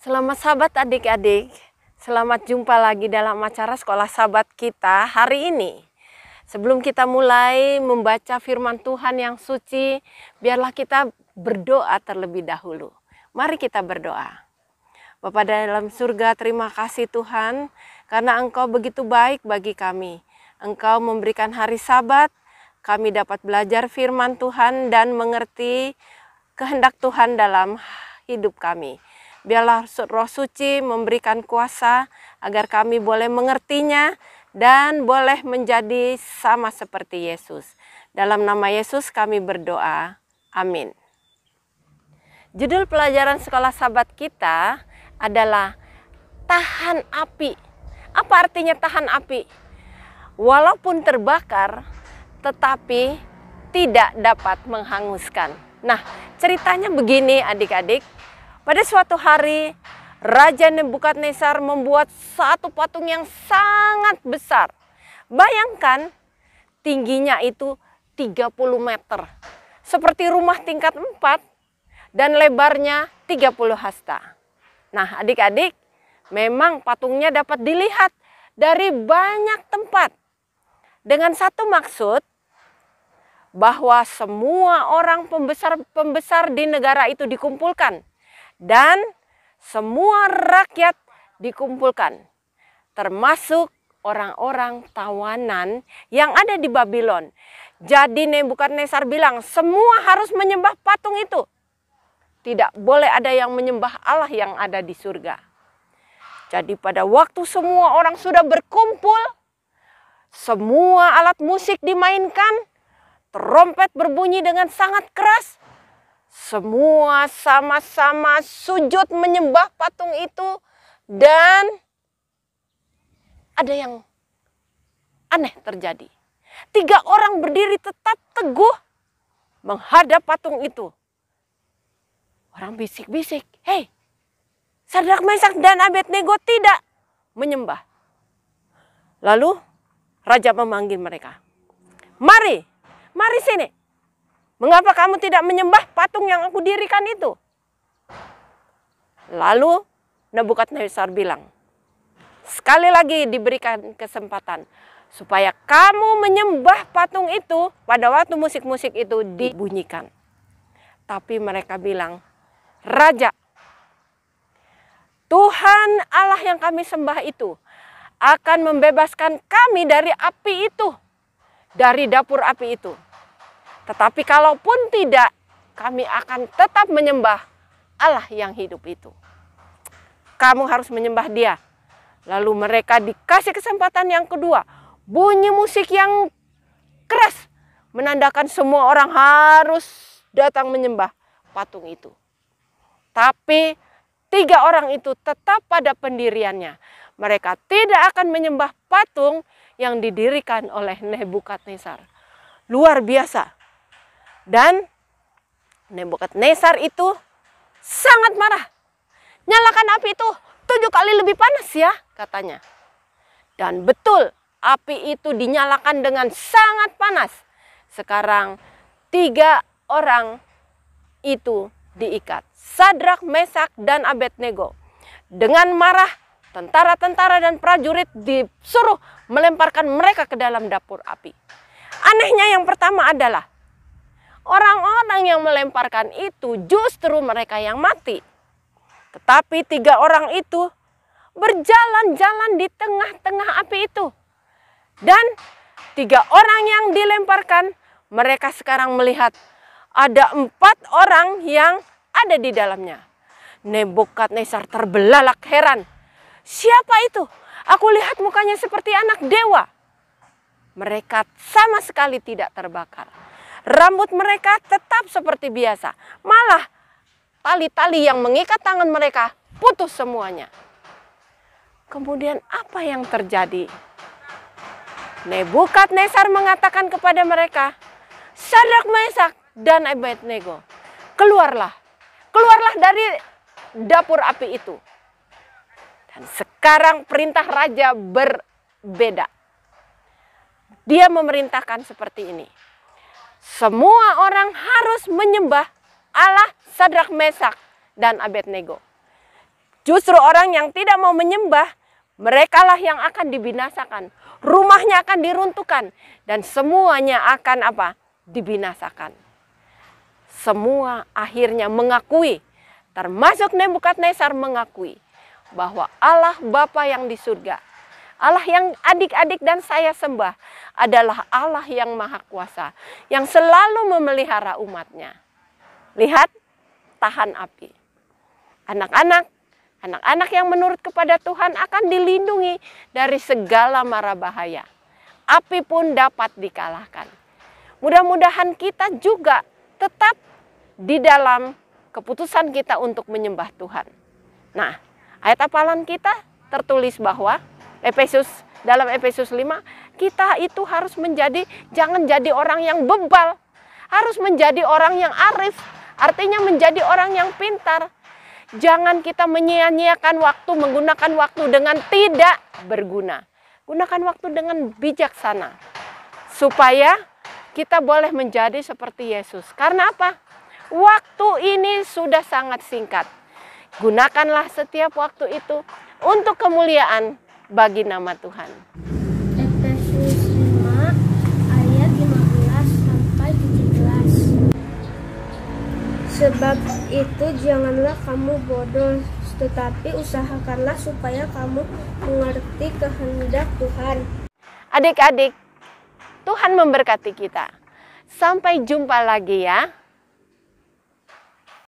Selamat sahabat adik-adik, selamat jumpa lagi dalam acara sekolah sahabat kita hari ini. Sebelum kita mulai membaca firman Tuhan yang suci, biarlah kita berdoa terlebih dahulu. Mari kita berdoa. Bapa dalam surga, terima kasih Tuhan, karena Engkau begitu baik bagi kami. Engkau memberikan hari Sabat, kami dapat belajar firman Tuhan dan mengerti kehendak Tuhan dalam hidup kami. Biarlah Roh Suci memberikan kuasa agar kami boleh mengertinya dan boleh menjadi sama seperti Yesus. Dalam nama Yesus kami berdoa. Amin. Judul pelajaran sekolah sahabat kita adalah tahan api. Apa artinya tahan api? Walaupun terbakar, tetapi tidak dapat menghanguskan. Nah, ceritanya begini adik-adik. Pada suatu hari, Raja Nebukadnezar membuat satu patung yang sangat besar. Bayangkan, tingginya itu 30 meter. Seperti rumah tingkat 4 dan lebarnya 30 hasta. Nah, adik-adik, memang patungnya dapat dilihat dari banyak tempat. Dengan satu maksud, bahwa semua orang pembesar di negara itu dikumpulkan. Dan semua rakyat dikumpulkan, termasuk orang-orang tawanan yang ada di Babylon. Jadi Nebukadnezar bilang, semua harus menyembah patung itu. Tidak boleh ada yang menyembah Allah yang ada di surga. Jadi pada waktu semua orang sudah berkumpul, semua alat musik dimainkan, trompet berbunyi dengan sangat keras. Semua sama-sama sujud menyembah patung itu dan ada yang aneh terjadi. 3 orang berdiri tetap teguh menghadap patung itu. Orang bisik-bisik, "Hei, Sadrak, Mesak, dan Abednego tidak menyembah." Lalu Raja memanggil mereka. Mari sini. Mengapa kamu tidak menyembah patung yang aku dirikan itu? Lalu Nebukadnezar bilang, sekali lagi diberikan kesempatan supaya kamu menyembah patung itu pada waktu musik-musik itu dibunyikan. Tapi mereka bilang, Raja, Tuhan Allah yang kami sembah itu akan membebaskan kami dari api itu, dari dapur api itu. Tetapi kalaupun tidak, kami akan tetap menyembah Allah yang hidup itu. Kamu harus menyembah Dia. Lalu mereka dikasih kesempatan yang kedua. Bunyi musik yang keras menandakan semua orang harus datang menyembah patung itu. Tapi 3 orang itu tetap pada pendiriannya. Mereka tidak akan menyembah patung yang didirikan oleh Nebukadnezar. Luar biasa. Dan Nebukadnezar itu sangat marah. Nyalakan api itu 7 kali lebih panas ya, katanya. Dan betul, api itu dinyalakan dengan sangat panas. Sekarang 3 orang itu diikat. Sadrak, Mesak, dan Abednego. Dengan marah, tentara-tentara dan prajurit disuruh melemparkan mereka ke dalam dapur api. Anehnya yang pertama adalah orang-orang yang melemparkan itu justru mereka yang mati. Tetapi 3 orang itu berjalan-jalan di tengah-tengah api itu. Dan 3 orang yang dilemparkan, mereka sekarang melihat ada 4 orang yang ada di dalamnya. Nebukadnezar terbelalak heran. Siapa itu? Aku lihat mukanya seperti anak dewa. Mereka sama sekali tidak terbakar. Rambut mereka tetap seperti biasa. Malah tali-tali yang mengikat tangan mereka putus semuanya. Kemudian apa yang terjadi? Nebukadnezar mengatakan kepada mereka, Sadrak, Mesak, dan Abednego, keluarlah dari dapur api itu. Dan sekarang perintah raja berbeda. Dia memerintahkan seperti ini. Semua orang harus menyembah Allah Sadrak, Mesak, dan Abednego. Justru orang yang tidak mau menyembah, merekalah yang akan dibinasakan. Rumahnya akan diruntuhkan dan semuanya akan apa? Dibinasakan. Semua akhirnya mengakui, termasuk Nebukadnezar mengakui bahwa Allah Bapa yang di surga, Allah yang adik-adik dan saya sembah adalah Allah yang maha kuasa, yang selalu memelihara umatnya. Lihat, tahan api. Anak-anak yang menurut kepada Tuhan akan dilindungi dari segala mara bahaya. Api pun dapat dikalahkan. Mudah-mudahan kita juga tetap di dalam keputusan kita untuk menyembah Tuhan. Nah, ayat hafalan kita tertulis bahwa dalam Efesus 5, kita itu harus jangan jadi orang yang bebal. Harus menjadi orang yang arif, artinya menjadi orang yang pintar. Jangan kita menyia-nyiakan waktu, menggunakan waktu dengan tidak berguna. Gunakan waktu dengan bijaksana. Supaya kita boleh menjadi seperti Yesus. Karena apa? Waktu ini sudah sangat singkat. Gunakanlah setiap waktu itu untuk kemuliaan bagi nama Tuhan. Efesus 5 ayat 15-17. Sebab itu janganlah kamu bodoh, tetapi usahakanlah supaya kamu mengerti kehendak Tuhan. Adik-adik, Tuhan memberkati kita. Sampai jumpa lagi ya.